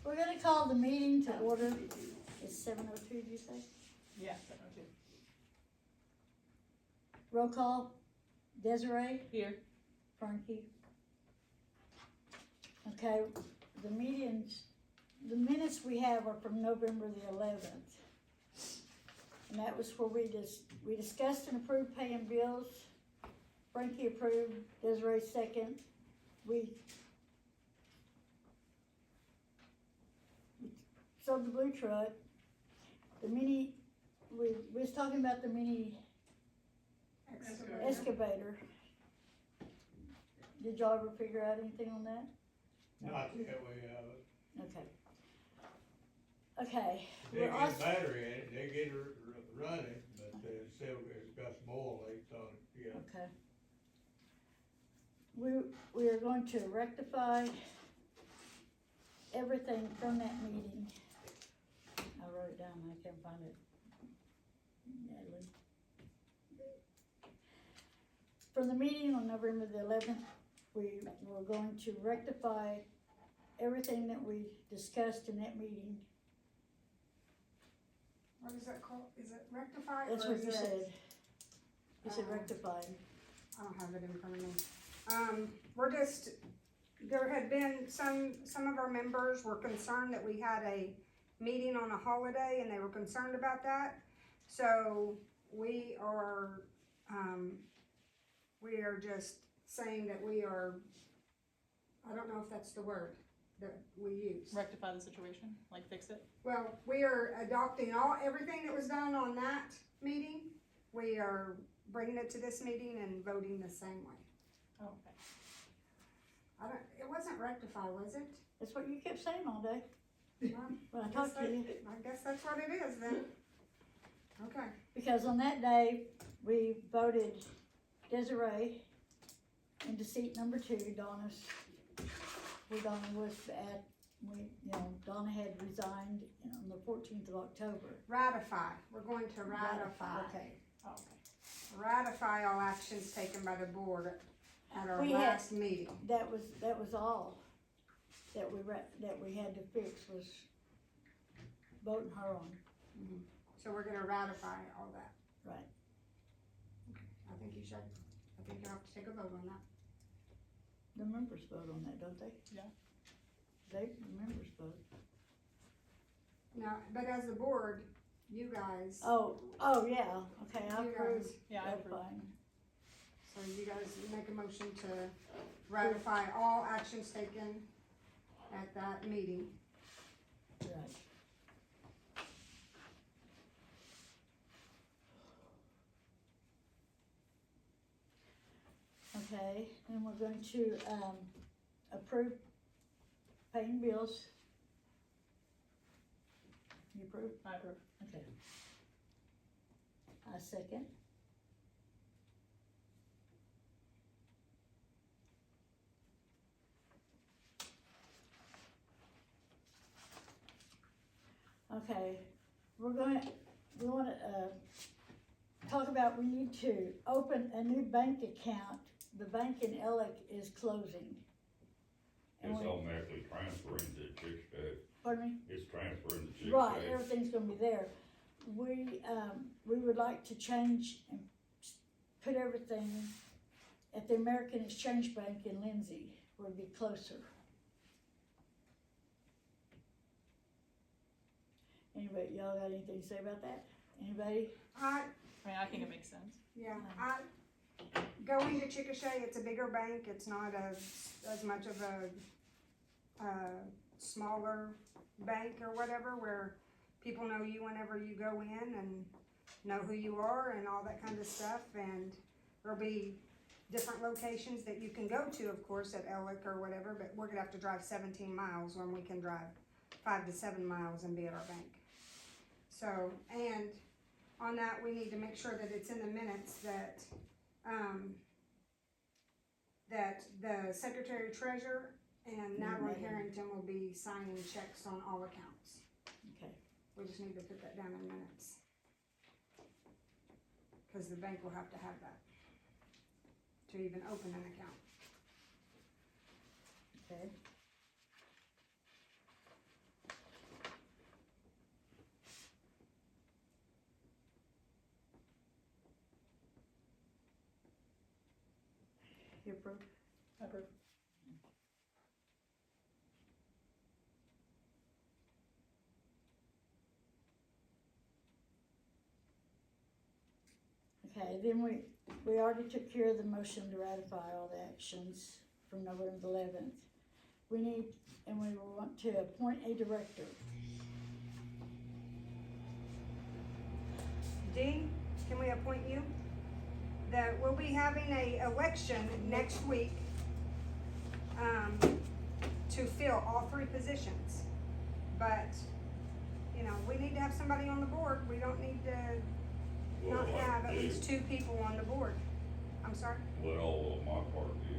We're gonna call the meeting to order. It's 7:02, did you say? Yeah, 7:02. Roll call. Desiree, Here. Frankie. Okay, the minutes we have are from November the 11th. And that was where we discussed and approved paying bills. Frankie approved, Desiree second. We sold the blue truck. We was talking about the mini excavator. Did y'all ever figure out anything on that? Not that way of it. Okay. Okay. They get a battery in it, they get it running, but it's still, it's got some oil leaks on it, yeah. Okay. We are going to rectify everything from that meeting. I wrote it down, I can't find it. Natalie. From the meeting on November the 11th, we were going to rectify everything that we discussed in that meeting. What is that called? Is it rectified? That's or what is you it- said. You said rectified. I don't have it in front of me. We're just, there had been some of our members were concerned that we had a meeting on a holiday and they were concerned about that. So we are just saying that we are, I don't know if that's the word that we use. Rectify the situation, like fix it. Well, we are adopting everything that was done on that meeting. We are bringing it to this meeting and voting the same way. Oh, okay. It wasn't rectify, was it? That's what you kept saying all day Well, when I talked to you. I guess that's what it is then. Okay. Because on that day, we voted Desiree into seat number 2, Donna's, where Donna was at, Donna had resigned on the 14th of October. Ratify. We're going to ratify. Okay. Oh, okay. Ratify all actions taken by the board at our We had- last meeting. That was all that we had to fix was voting her on. So we're gonna ratify all that. Right. I think you have to take a vote on that. The members vote on that, don't they? Yeah. The members vote. Now, but as the board, you guys. Oh, yeah, okay, I You approve. guys- Yeah, I That's approve. fine. So you guys make a motion to ratify all actions taken at that meeting. Right. Okay, and we're going to, approve paying bills. You approve? I approve. Okay. I second. Okay, we wanna, talk about, we need to open a new bank account. The bank in Ellick is closing. And It's we- automatically transferring to Chick-fil-A. Pardon me? It's transferring to Chick-fil-A. Right, everything's gonna be there. We would like to change and put everything at the American Exchange Bank in Lindsay, where it'd be closer. Anybody, y'all got anything to say about that? Anybody? I I think it makes sense. Going to Chickasha, it's a bigger bank, it's not as much of a smaller bank or whatever, where people know you whenever you go in and know who you are and all that kind of stuff, and there'll be different locations that you can go to, of course, at Ellick or whatever, but we're gonna have to drive 17 miles when we can drive 5 to 7 miles and be at our bank. So, and on that, we need to make sure that it's in the minutes that, that the Secretary Treasurer and Natalie Harrington will be signing checks on all accounts. Okay. We just need to put that down in minutes. Cause the bank will have to have that to even open an account. Okay. You approve? Approve. Okay, then we already took care of the motion to ratify all the actions from November the 11th. We need, and we want to appoint a director. Dean, can we appoint you? We'll be having a election next week, to fill all three positions. But, you know, we need to have somebody on the board. We don't need to What not do I have at do? least two people on the board. I'm sorry? What all of my part do?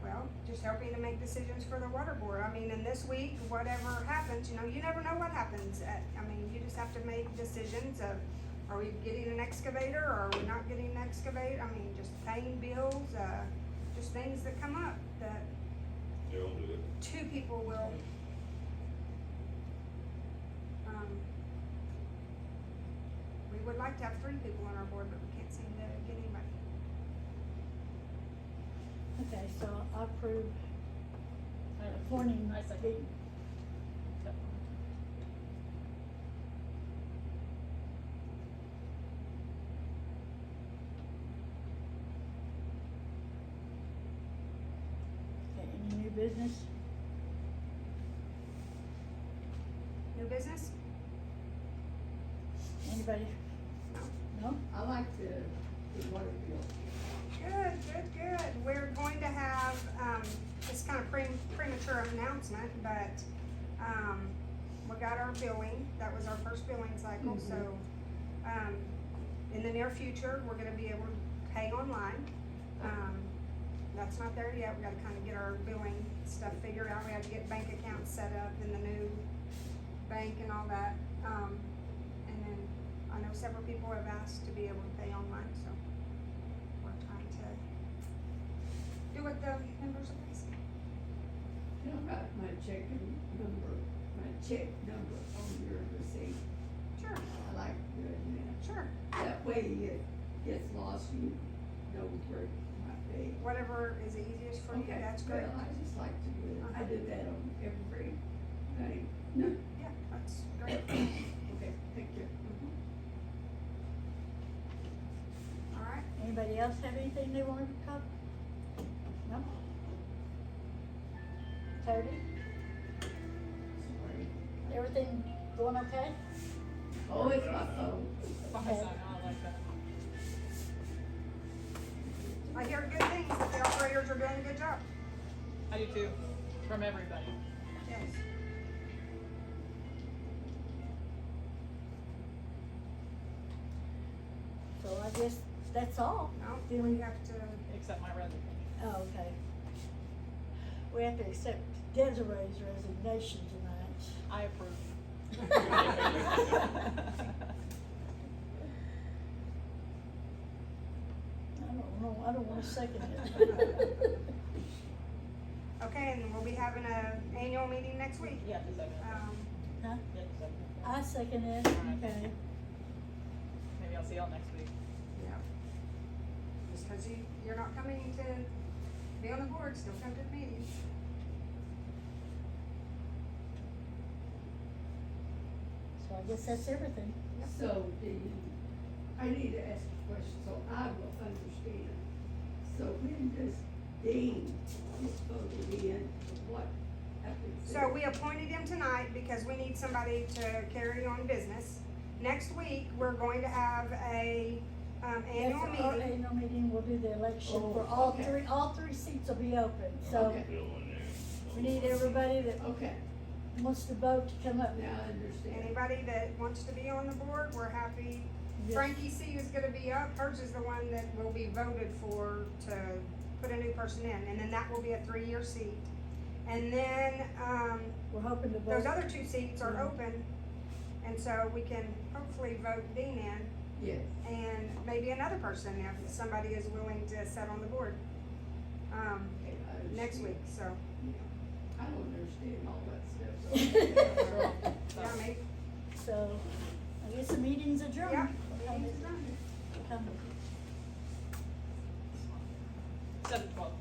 Well, just helping to make decisions for the water board. I mean, in this week, whatever happens, you know, you never know what happens. I mean, you just have to make decisions of, are we getting an excavator or are we not getting an excavator? I mean, just paying bills, just things that come up that They'll do it. two people will. We would like to have three people on our board, but we can't seem to get anybody. Okay, so I approve appointing. I second. Dean. Okay, any new business? New business? Anybody? No? I like the water bill. Good. We're going to have, it's kind of premature announcement, but, we got our billing, that was our first billing cycle, so, in the near future, we're gonna be able to pay online. That's not there yet, we gotta kinda get our billing stuff figured out, we have to get bank accounts set up in the new bank and all that. And then, I know several people have asked to be able to pay online, so we're trying to do what the members of this. You know, got my check number on your receipt. Sure, I like doing that. sure, That way it gets lost, you know where it might be. whatever is the easiest for you, Okay, that's great. well, I just like to do it. I do that on every thing. Yeah, that's great. Okay, thank you. Alright, Anybody else have anything they wanted to cover? No? Toby, Sorry. everything going okay? Oh, it's my phone. Fine, Okay. sign, I like that. I hear good things, that the operators are doing a good job. I do too, from everybody. Yes. So I guess that's all. No, Then we we, have to, Accept my resignation. oh, okay. We have to accept Desiree's resignation tonight. I approve. I don't wanna second it. okay, and we'll be having a annual meeting next week. Yeah, the second. Huh? Yeah, the second. I second it, okay. Maybe I'll see y'all next week. Yeah. Just cause you're not coming to be on the board, still come to the meeting. So I guess that's everything. So I need to ask a question so I will understand. So when does Dean is voted in, what happens? So we appointed him tonight because we need somebody to carry on business. Next week, we're going to have a, annual After our meeting. annual meeting, we'll do the election Oh, for all okay. all three seats will be open. So Okay. Bill in there. we need everybody that Okay, wants to vote to come up. now I understand. Anybody that wants to be on the board, we're happy. Yes. Frankie C is gonna be up, hers is the one that will be voted for to put a new person in, and then that will be a 3-year seat. And then, We're hoping to vote. those other 2 seats are Mhm. open, and so we can hopefully vote Dean in, Yes, and maybe another person if somebody is willing to sit on the board, okay, I understand. next week, so, Yeah. I don't understand all that stuff, so. yeah, maybe, So I guess the meeting's adjourned. yeah, We'll come- meeting's done. come- 7:12.